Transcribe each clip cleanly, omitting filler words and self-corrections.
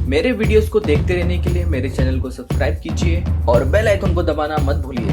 मेरे वीडियोस को देखते रहने के लिए मेरे चैनल को सब्सक्राइब कीजिए और बेल आइकन को दबाना मत भूलिए।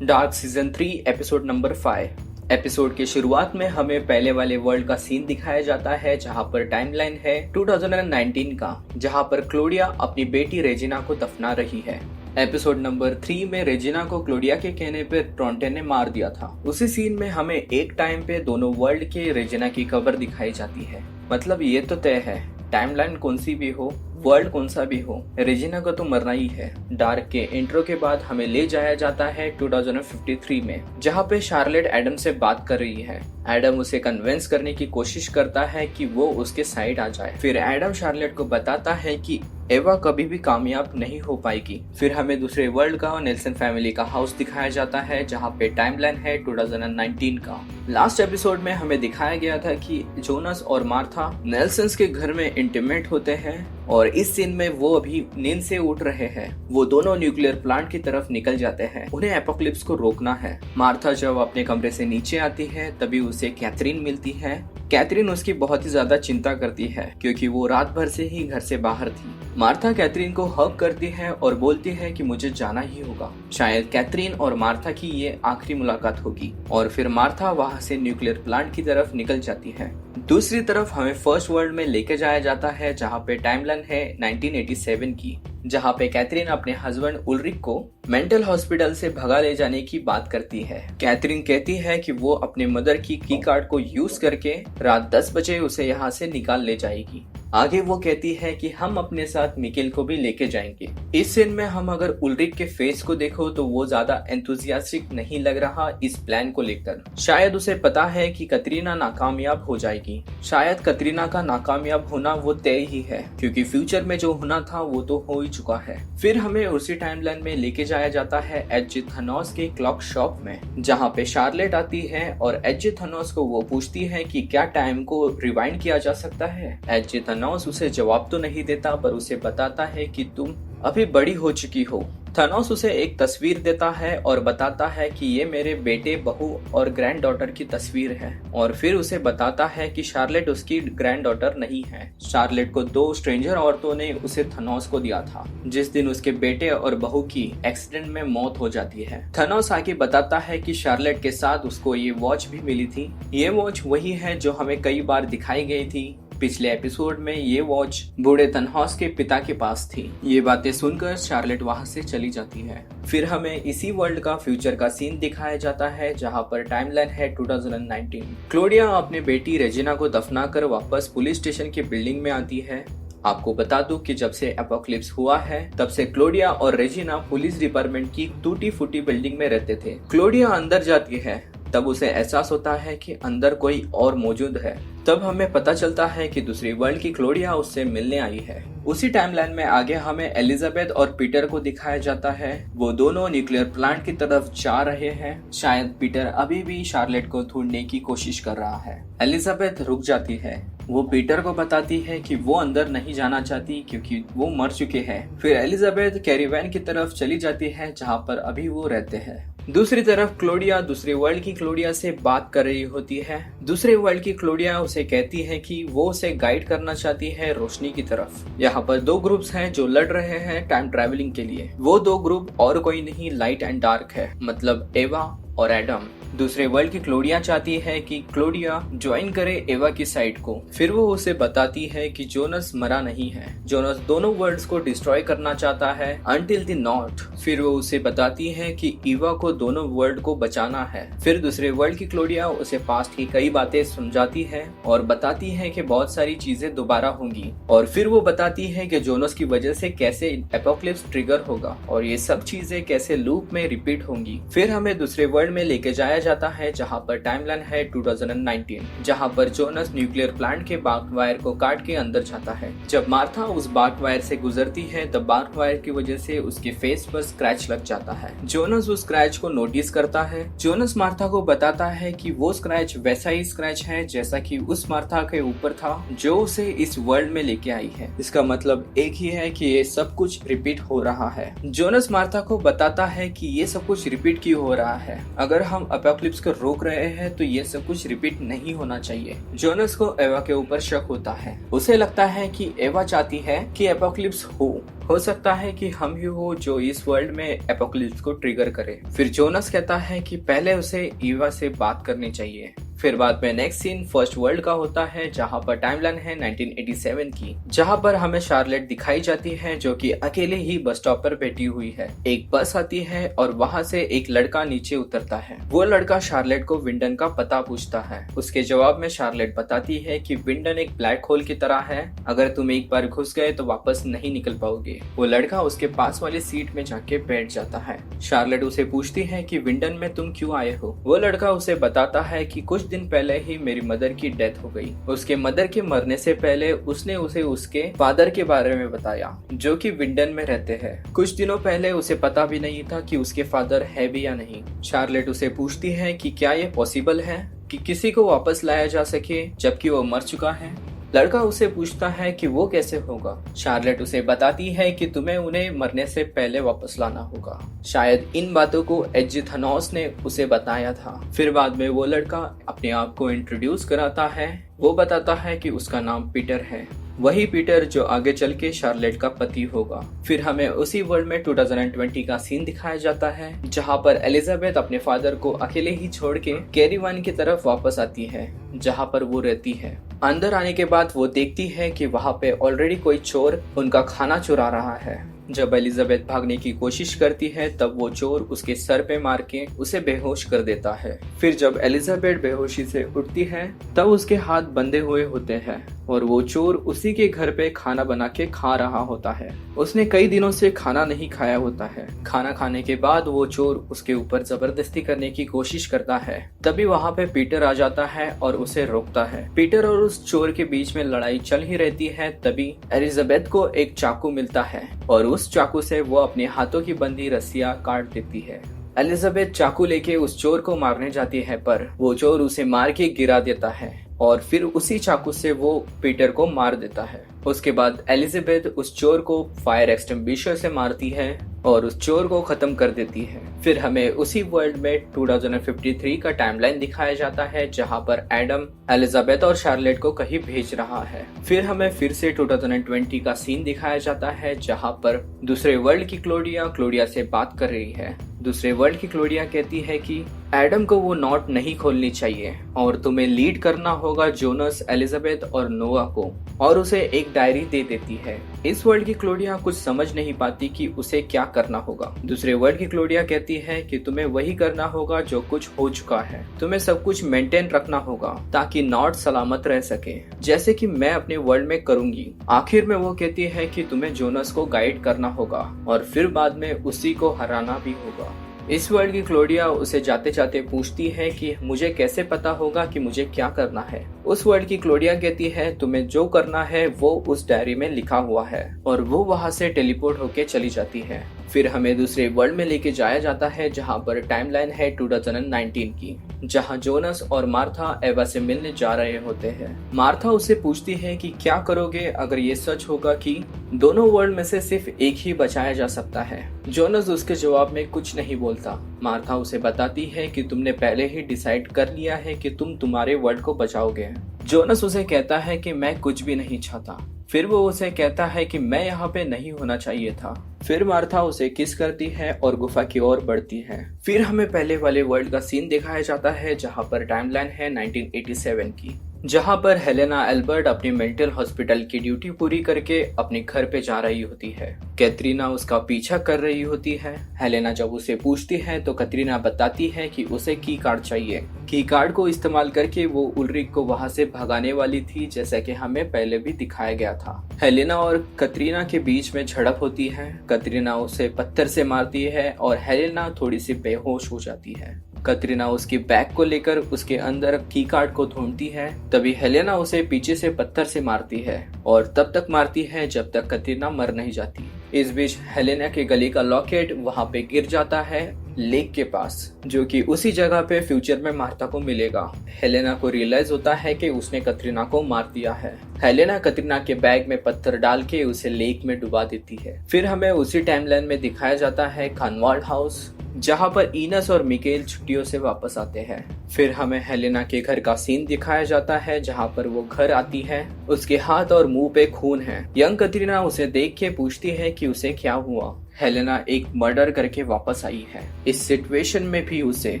Dark season 3 episode number 5। Episode के शुरुआत में हमें पहले वाले वर्ल्ड का सीन दिखाया जाता है जहां पर टाइमलाइन है 2019 का, जहां पर क्लोडिया अपनी बेटी रेजिना को दफना रही है। एपिसोड नंबर 3 में रेजिना को क्लोडिया के कहने पर ट्रॉन्टे ने मार दिया था। उसी सीन में हमें एक टाइम पे दोनों वर्ल्ड के रेजिना की कब्र दिखाई जाती है। मतलब ये तो तय है, टाइमलाइन कौन सी भी हो, वर्ल्ड कौन सा भी हो, रेजिना को तो मरना ही है। डार्क के इंट्रो के बाद हमें ले जाया जाता है 2053 में, जहाँ पे शार्लेट एडम से बात कर रही है। एडम उसे कन्विंस करने की कोशिश करता है कि वो उसके साइड आ जाए। फिर एडम शार्लेट को बताता है कि एवा कभी भी कामयाब नहीं हो पाएगी। फिर हमें दूसरे वर्ल्ड का नेल्सन फैमिली का हाउस दिखाया जाता है जहाँ पे टाइमलाइन है 2019 का। लास्ट एपिसोड में हमें दिखाया गया था कि जोनस और मार्था नेल्सन्स के घर में इंटीमेट होते हैं और इस सीन में वो अभी नींद से उठ रहे हैं। वो दोनों न्यूक्लियर प्लांट की तरफ निकल जाते हैं, उन्हें एपोक्लिप्स को रोकना है। मार्था जब अपने कमरे से नीचे आती है तभी उसे कैथरीन मिलती है। कैथरीन उसकी बहुत ही ज्यादा चिंता करती है क्योंकि वो रात भर से ही घर से बाहर थी। मार्था कैथरीन को हग करती है और बोलती है कि मुझे जाना ही होगा। शायद कैथरीन और मार्था की ये आखिरी मुलाकात होगी और फिर मार्था वहाँ से न्यूक्लियर प्लांट की तरफ निकल जाती है। दूसरी तरफ हमें फर्स्ट वर्ल्ड में लेके जाया जाता है जहाँ पे टाइमलाइन है 1987 की, जहाँ पे कैथरीन अपने हस्बैंड उल्रिक को मेंटल हॉस्पिटल से भगा ले जाने की बात करती है। कैथरीन कहती है कि वो अपने मदर की कार्ड को यूज करके रात 10 बजे उसे यहाँ से निकाल ले जाएगी। आगे वो कहती है कि हम अपने साथ मिकेल को भी लेके जाएंगे। इस सीन में हम अगर उल्रिक के फेस को देखो तो वो ज्यादा एंथुसियास्टिक नहीं लग रहा इस प्लान को लेकर। शायद उसे पता है कि कतरीना नाकामयाब हो जाएगी। शायद कतरीना का नाकामयाब होना वो तय ही है क्योंकि फ्यूचर में जो होना था वो तो हो ही चुका है। फिर हमें उसी टाइमलाइन में लेके जाया जाता है एच थनोस के क्लॉक शॉप में, जहाँ पे शार्लेट आती है और एच थनोस को वो पूछती है कि क्या टाइम को रिवाइंड किया जा सकता है। एच थनोस उसे जवाब तो नहीं देता पर उसे बताता है कि तुम अभी बड़ी हो चुकी हो। थनोस उसे एक तस्वीर देता है और बताता है कि ये मेरे बेटे, बहू और ग्रैंड डॉटर की तस्वीर है और फिर उसे बताता है कि शार्लेट उसकी ग्रैंड डॉटर नहीं है। शार्लेट को 2 स्ट्रेंजर औरतों ने उसे थनोस को दिया था जिस दिन उसके बेटे और बहू की एक्सीडेंट में मौत हो जाती है। थनोस आके बताता है कि शार्लेट के साथ उसको ये वॉच भी मिली थी। ये वॉच वही है जो हमें कई बार दिखाई गई थी पिछले एपिसोड में। ये वॉच बूढ़े थनोस के पिता के पास थी। ये बातें सुनकर शार्लेट वहां से चली जाती है। फिर हमें इसी वर्ल्ड का फ्यूचर का सीन दिखाया जाता है जहां पर टाइमलाइन है 2019। क्लोडिया अपने बेटी रेजिना को दफनाकर वापस पुलिस स्टेशन की बिल्डिंग में आती है। आपको बता दूं कि जब से एपोक्लिप्स हुआ है तब से क्लोडिया और रेजिना पुलिस डिपार्टमेंट की टूटी फूटी बिल्डिंग में रहते थे। क्लोडिया अंदर जाती है तब उसे एहसास होता है कि अंदर कोई और मौजूद है। तब हमें पता चलता है कि दूसरी वर्ल्ड की क्लोडिया उससे मिलने आई है। उसी टाइमलाइन में आगे हमें एलिजाबेथ और पीटर को दिखाया जाता है। वो दोनों न्यूक्लियर प्लांट की तरफ जा रहे हैं। शायद पीटर अभी भी शार्लेट को ढूंढने की कोशिश कर रहा है। एलिजाबेथ रुक जाती है। वो पीटर को बताती है कि वो अंदर नहीं जाना चाहती क्योंकि वो मर चुके हैं। फिर एलिजाबेथ कैरिवैन की तरफ चली जाती है जहाँ पर अभी वो रहते हैं। दूसरी तरफ क्लोडिया दूसरे वर्ल्ड की क्लोडिया से बात कर रही होती है। दूसरे वर्ल्ड की क्लोडिया उसे कहती है कि वो उसे गाइड करना चाहती है रोशनी की तरफ। यहाँ पर 2 ग्रुप्स हैं जो लड़ रहे हैं टाइम ट्रैवलिंग के लिए। वो 2 ग्रुप और कोई नहीं, लाइट एंड डार्क है, मतलब एवा और एडम। दूसरे वर्ल्ड की क्लोडिया चाहती है कि क्लोडिया ज्वाइन करे एवा की साइड को। फिर वो उसे बताती है कि जोनस मरा नहीं है। जोनस दोनों वर्ल्ड्स को डिस्ट्रॉय करना चाहता है अंटिल द नॉट। फिर वो उसे बताती है कि ईवा को दोनों वर्ल्ड को बचाना है। फिर दूसरे वर्ल्ड की क्लोडिया उसे पास्ट की कई बातें समझाती है और बताती है कि बहुत सारी चीजें दोबारा होंगी और फिर वो बताती है कि जोनस की वजह से कैसे एपोक्लिप्स ट्रिगर होगा और ये सब चीजें कैसे लूप में रिपीट होंगी। फिर हमें दूसरे वर्ल्ड में लेके जाया जाता है जहाँ पर टाइमलाइन है 2019, जहाँ पर जोनस न्यूक्लियर प्लांट के बार्क वायर को काट के अंदर जाता है। जब मार्था उस बार्क वायर से गुजरती है तब बार्क वायर की वजह से उसके फेस पर स्क्रैच लग जाता है। जोनस उस स्क्रैच को नोटिस करता है। जोनस मार्था को बताता है कि वो स्क्रैच वैसा ही स्क्रैच है जैसा कि उस मार्था के ऊपर था जो उसे इस वर्ल्ड में लेके आई है। इसका मतलब एक ही है कि ये सब कुछ रिपीट हो रहा है। जोनस मार्था को बताता है कि ये सब कुछ रिपीट क्यों हो रहा है। अगर हम एपोकलिप्स को रोक रहे हैं तो ये सब कुछ रिपीट नहीं होना चाहिए। जोनस को एवा के ऊपर शक होता है। उसे लगता है कि एवा चाहती है कि एपोकलिप्स हो सकता है कि हम ही हो जो इस वर्ल्ड में एपोकलिप्स को ट्रिगर करे। फिर जोनस कहता है कि पहले उसे ईवा से बात करनी चाहिए। फिर बाद में नेक्स्ट सीन फर्स्ट वर्ल्ड का होता है, जहाँ पर टाइमलाइन है 1987 की, जहाँ पर हमें शार्लेट दिखाई जाती है जो कि अकेले ही बस स्टॉप पर बैठी हुई है। एक बस आती है और वहाँ से एक लड़का नीचे उतरता है। वो लड़का शार्लेट को विंडन का पता पूछता है। उसके जवाब में शार्लेट बताती है कि विंडन एक ब्लैक होल की तरह है, अगर तुम एक बार घुस गए तो वापस नहीं निकल पाओगे। वो लड़का उसके पास वाली सीट में जाके बैठ जाता है। शार्लेट उसे पूछती है कि विंडन में तुम क्यों आए हो। वो लड़का उसे बताता है कि कुछ दिन पहले ही मेरी मदर की डेथ हो गई। उसके मदर के मरने से पहले उसने उसे उसके फादर के बारे में बताया जो कि विंडन में रहते हैं। कुछ दिनों पहले उसे पता भी नहीं था कि उसके फादर है भी या नहीं। शार्लेट उसे पूछती है कि क्या ये पॉसिबल है कि किसी को वापस लाया जा सके जबकि वो मर चुका है। लड़का उसे पूछता है कि वो कैसे होगा। शार्लेट उसे बताती है कि तुम्हें उन्हें मरने से पहले वापस लाना होगा। शायद इन बातों को एजी थनोस ने उसे बताया था। फिर बाद में वो लड़का अपने आप को इंट्रोड्यूस कराता है। वो बताता है कि उसका नाम पीटर है, वही पीटर जो आगे चल के शार्लेट का पति होगा। फिर हमें उसी वर्ल्ड में 2020 का सीन दिखाया जाता है, जहाँ पर एलिजाबेथ अपने फादर को अकेले ही छोड़ के कैरीवान की तरफ वापस आती है, जहाँ पर वो रहती है। अंदर आने के बाद वो देखती है कि वहाँ पे ऑलरेडी कोई चोर उनका खाना चुरा रहा है। जब एलिजाबेथ भागने की कोशिश करती है तब वो चोर उसके सर पे मार के उसे बेहोश कर देता है। फिर जब एलिजाबेथ बेहोशी से उठती है तब उसके हाथ बंधे हुए होते हैं और वो चोर उसी के घर पे खाना बना के खा रहा होता है। उसने कई दिनों से खाना नहीं खाया होता है। खाना खाने के बाद वो चोर उसके ऊपर जबरदस्ती करने की कोशिश करता है। तभी वहाँ पे पीटर आ जाता है और उसे रोकता है। पीटर और उस चोर के बीच में लड़ाई चल ही रहती है। तभी एलिजाबेथ को एक चाकू मिलता है और उस चाकू से वो अपने हाथों की बंधी रस्सियां काट देती है। एलिजाबेथ चाकू लेके उस चोर को मारने जाती है पर वो चोर उसे मार के गिरा देता है और फिर उसी चाकू से वो पीटर को मार देता है। उसके बाद एलिजाबेथ उस चोर को फायर एक्सटिंग्विशर से मारती है और उस चोर को खत्म कर देती है। फिर हमें उसी वर्ल्ड में 2053 का टाइमलाइन दिखाया जाता है, जहां पर एडम एलिजाबेथ और शार्लेट को कहीं भेज रहा है। फिर हमें फिर से 2020 का सीन दिखाया जाता है, जहां पर दूसरे वर्ल्ड की क्लोडिया से बात कर रही है। दूसरे वर्ल्ड की क्लोडिया कहती है कि एडम को वो नॉट नहीं खोलनी चाहिए और तुम्हें लीड करना होगा जोनस, एलिजाबेथ और नोआ को, और उसे एक डायरी दे देती है। इस वर्ल्ड की क्लोडिया कुछ समझ नहीं पाती कि उसे क्या करना होगा। दूसरे वर्ल्ड की क्लोडिया कहती है कि तुम्हें वही करना होगा जो कुछ हो चुका है। तुम्हें सब कुछ मेंटेन रखना होगा ताकि नॉट सलामत रह सके, जैसे कि मैं अपने वर्ल्ड में करूंगी। आखिर में वो कहती है कि तुम्हें जोनस को गाइड करना होगा और फिर बाद में उसी को हराना भी होगा। इस वर्ल्ड की क्लोडिया उसे जाते जाते पूछती है कि मुझे कैसे पता होगा कि मुझे क्या करना है। उस वर्ल्ड की क्लोडिया कहती है तुम्हें जो करना है वो उस डायरी में लिखा हुआ है, और वो वहाँ से टेलीपोर्ट होके चली जाती है। फिर हमें दूसरे वर्ल्ड में लेके जाया जाता है, जहाँ पर टाइमलाइन है 2019 की, जहाँ जोनस और मार्था एवा से मिलने जा रहे होते हैं। मार्था उससे पूछती है कि क्या करोगे अगर ये सच होगा कि दोनों वर्ल्ड में से सिर्फ एक ही बचाया जा सकता है। जोनस उसके जवाब में कुछ नहीं बोलता। मार्था उसे बताती है कि तुमने पहले ही डिसाइड कर लिया है कि तुम तुम्हारे वर्ल्ड को बचाओगे। जोनस उसे कहता है कि मैं कुछ भी नहीं चाहता। फिर वो उसे कहता है कि मैं यहाँ पे नहीं होना चाहिए था। फिर मार्था उसे किस करती है और गुफा की ओर बढ़ती है। फिर हमें पहले वाले वर्ल्ड का सीन दिखाया जाता है, जहाँ पर टाइमलाइन है 1987 की, जहाँ पर हेलेना एल्बर्ट अपनी मेंटल हॉस्पिटल की ड्यूटी पूरी करके अपने घर पे जा रही होती है। कैटरीना उसका पीछा कर रही होती है। हेलेना जब उसे पूछती है तो कैटरीना बताती है कि उसे की कार्ड चाहिए। की कार्ड को इस्तेमाल करके वो उल्रिक को वहाँ से भगाने वाली थी, जैसा कि हमें पहले भी दिखाया गया था। हेलेना और कैटरीना के बीच में झड़प होती है। कैटरीना उसे पत्थर से मारती है और हेलेना थोड़ी सी बेहोश हो जाती है। कैटरीना उसकी बैग को लेकर उसके अंदर की कार्ड को ढूंढती है। तभी हेलेना उसे पीछे से पत्थर से मारती है और तब तक मारती है जब तक कैटरीना मर नहीं जाती। इस बीच हेलेना के गले का लॉकेट वहाँ पे गिर जाता है लेक के पास, जो कि उसी जगह पे फ्यूचर में मार्था को मिलेगा। हेलेना को रियलाइज होता है कि उसने कैटरीना को मार दिया है। हेलेना कैटरीना के बैग में पत्थर डाल के उसे लेक में डुबा देती है। फिर हमें उसी टाइमलाइन में दिखाया जाता है खानवाल्ड हाउस, जहाँ पर इनस और मिकेल छुट्टियों से वापस आते हैं। फिर हमें हेलेना के घर का सीन दिखाया जाता है जहाँ पर वो घर आती है, उसके हाथ और मुंह पे खून है। यंग कैटरीना उसे देख के पूछती है कि उसे क्या हुआ। हेलेना एक मर्डर करके वापस आई है। इस सिचुएशन में भी उसे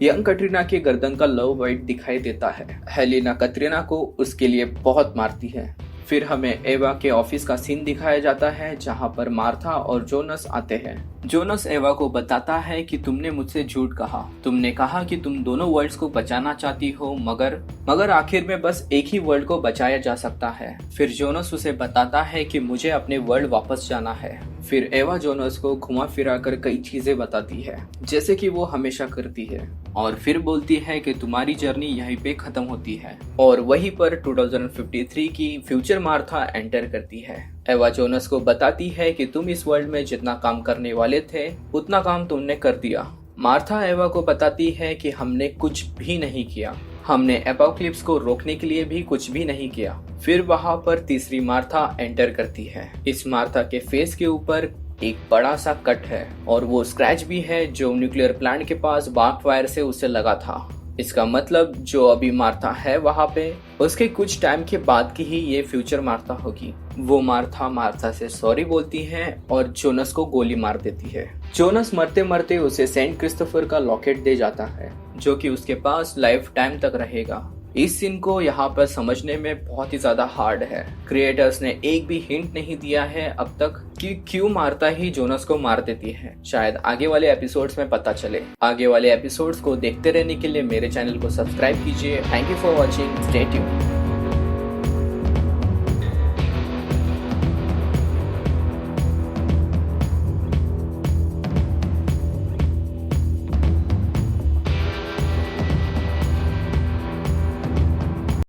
यंग कैटरीना के गर्दन का लव बाइट दिखाई देता है। हेलेना कैटरीना को उसके लिए बहुत मारती है। फिर हमें एवा के ऑफिस का सीन दिखाया जाता है जहाँ पर मार्था और जोनस आते हैं। जोनस एवा को बताता है कि तुमने मुझसे झूठ कहा, तुमने कहा कि तुम दोनों वर्ल्ड्स को बचाना चाहती हो, मगर आखिर में बस एक ही वर्ल्ड को बचाया जा सकता है। फिर जोनस उसे बताता है कि मुझे अपने वर्ल्ड वापस जाना है। फिर एवा जोनस को घुमा फिरा कर कई चीजें बताती है जैसे कि वो हमेशा करती है, और फिर बोलती है कि तुम्हारी जर्नी यहीं पे खत्म होती है। और वहीं पर 2053 की फ्यूचर मार्था एंटर करती है। एवा जोनस को बताती है कि तुम इस वर्ल्ड में जितना काम करने वाले थे उतना काम तुमने कर दिया। मार्था एवा को बताती है कि हमने कुछ भी नहीं किया, हमने एपोक्लिप्स को रोकने के लिए भी कुछ भी नहीं किया। फिर वहां पर तीसरी मार्था एंटर करती है। इस मार्था के फेस के ऊपर एक बड़ा सा कट है और वो स्क्रैच भी है जो न्यूक्लियर प्लांट के पास बार्क वायर से उसे लगा था। इसका मतलब जो अभी मार्था है वहां पे, उसके कुछ टाइम के बाद की ही ये फ्यूचर मार्था होगी। वो मार्था से सॉरी बोलती है और जोनस को गोली मार देती है। जोनस मरते मरते उसे सेंट क्रिस्टोफर का लॉकेट दे जाता है जो कि उसके पास लाइफ टाइम तक रहेगा। इस सीन को यहाँ पर समझने में बहुत ही ज्यादा हार्ड है। क्रिएटर्स ने एक भी हिंट नहीं दिया है अब तक कि क्यों मार्था ही जोनस को मार देती है। शायद आगे वाले एपिसोड्स में पता चले। आगे वाले एपिसोड्स को देखते रहने के लिए मेरे चैनल को सब्सक्राइब कीजिए। Thank you for watching, stay tuned.